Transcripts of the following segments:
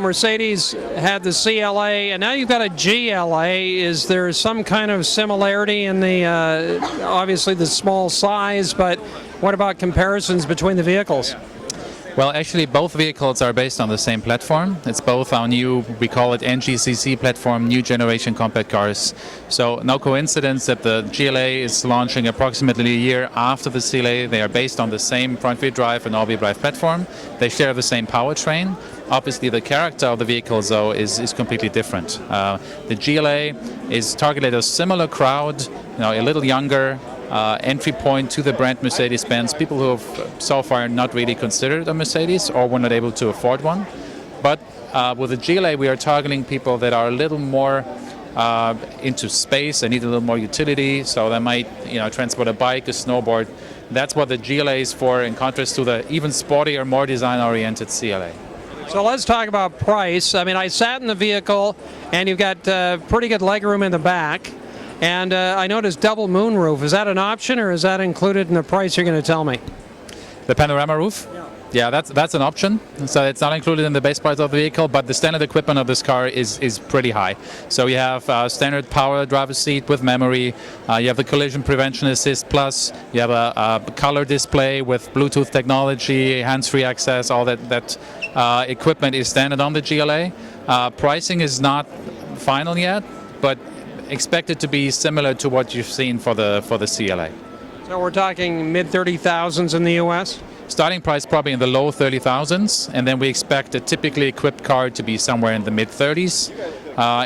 Mercedes had the CLA, and now you've got a GLA. Is there some kind of similarity in the, obviously the small size, but what about comparisons between the vehicles? Well, actually, both vehicles are based on the same platform. It's both our new, we call it NGCC platform, new generation compact cars. So no coincidence that the GLA is launching approximately a year after the CLA. They are based on the same front-wheel drive and all-wheel drive platform. They share the same powertrain. Obviously, the character of the vehicles, though, is completely different. The GLA is targeted a similar crowd, a little younger. Entry point to the brand Mercedes-Benz, people who have so far not really considered a Mercedes or were not able to afford one. But with the GLA, we are targeting people that are a little more into space and need a little more utility, so they might transport a bike, a snowboard. That's what the GLA is for, in contrast to the even sportier, more design-oriented CLA. So let's talk about price. I mean, I sat in the vehicle, and you've got pretty good legroom in the back. And I noticed double moonroof. Is that an option, or is that included in the price you're going to tell me? The panorama roof? Yeah, that's an option. So it's not included in the base price of the vehicle, but the standard equipment of this car is pretty high. So you have standard power driver's seat with memory. You have the collision prevention assist plus. You have a color display with Bluetooth technology, hands-free access. All that equipment is standard on the GLA. Pricing is not final yet, but expected to be similar to what you've seen for the CLA. So we're talking mid-30,000s in the U.S.? Starting price probably in the low 30,000s, and then we expect a typically equipped car to be somewhere in the mid-30s.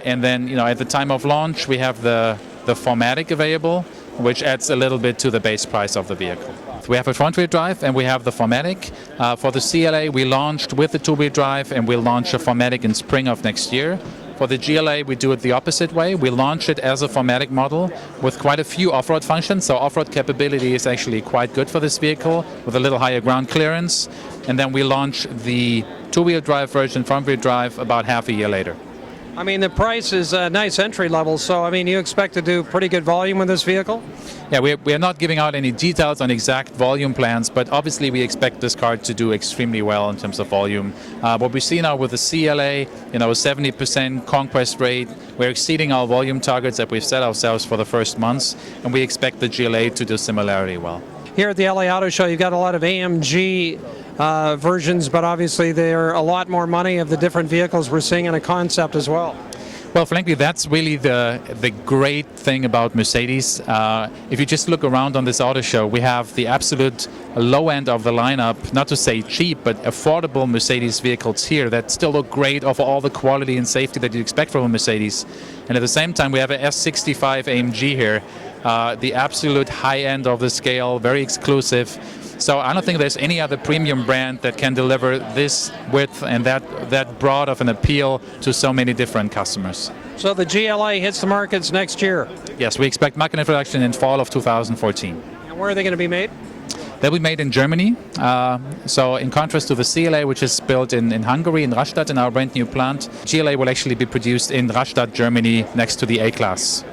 And then, at the time of launch, we have the 4MATIC available, which adds a little bit to the base price of the vehicle. We have a front-wheel drive and we have the 4MATIC. For the CLA, we launched with the two-wheel drive, and we'll launch a 4MATIC in spring of next year. For the GLA, we do it the opposite way. We launch it as a 4MATIC model with quite a few off-road functions. So off-road capability is actually quite good for this vehicle with a little higher ground clearance. And then we launch the two-wheel drive version, front-wheel drive, about half a year later. I mean, the price is a nice entry level, so I mean, you expect to do pretty good volume with this vehicle? Yeah, we are not giving out any details on exact volume plans, but obviously we expect this car to do extremely well in terms of volume. What we see now with the CLA, a 70% conquest rate, we're exceeding our volume targets that we've set ourselves for the first months, and we expect the GLA to do similarly well. Here at the LA Auto Show, you've got a lot of AMG versions, but obviously they're a lot more money of the different vehicles we're seeing in a concept as well. Well, frankly, that's really the great thing about Mercedes. If you just look around on this auto show, we have the absolute low end of the lineup, not to say cheap, but affordable Mercedes vehicles here that still look great, offer all the quality and safety that you expect from a Mercedes. And at the same time, we have a S65 AMG here, the absolute high end of the scale, very exclusive. So I don't think there's any other premium brand that can deliver this width and that broad of an appeal to so many different customers. So the GLA hits the markets next year? Yes, we expect market introduction in fall of 2014. And where are they going to be made? They'll be made in Germany. So in contrast to the CLA, which is built in Hungary, in Rastatt, in our brand new plant, GLA will actually be produced in Rastatt, Germany, next to the A-Class.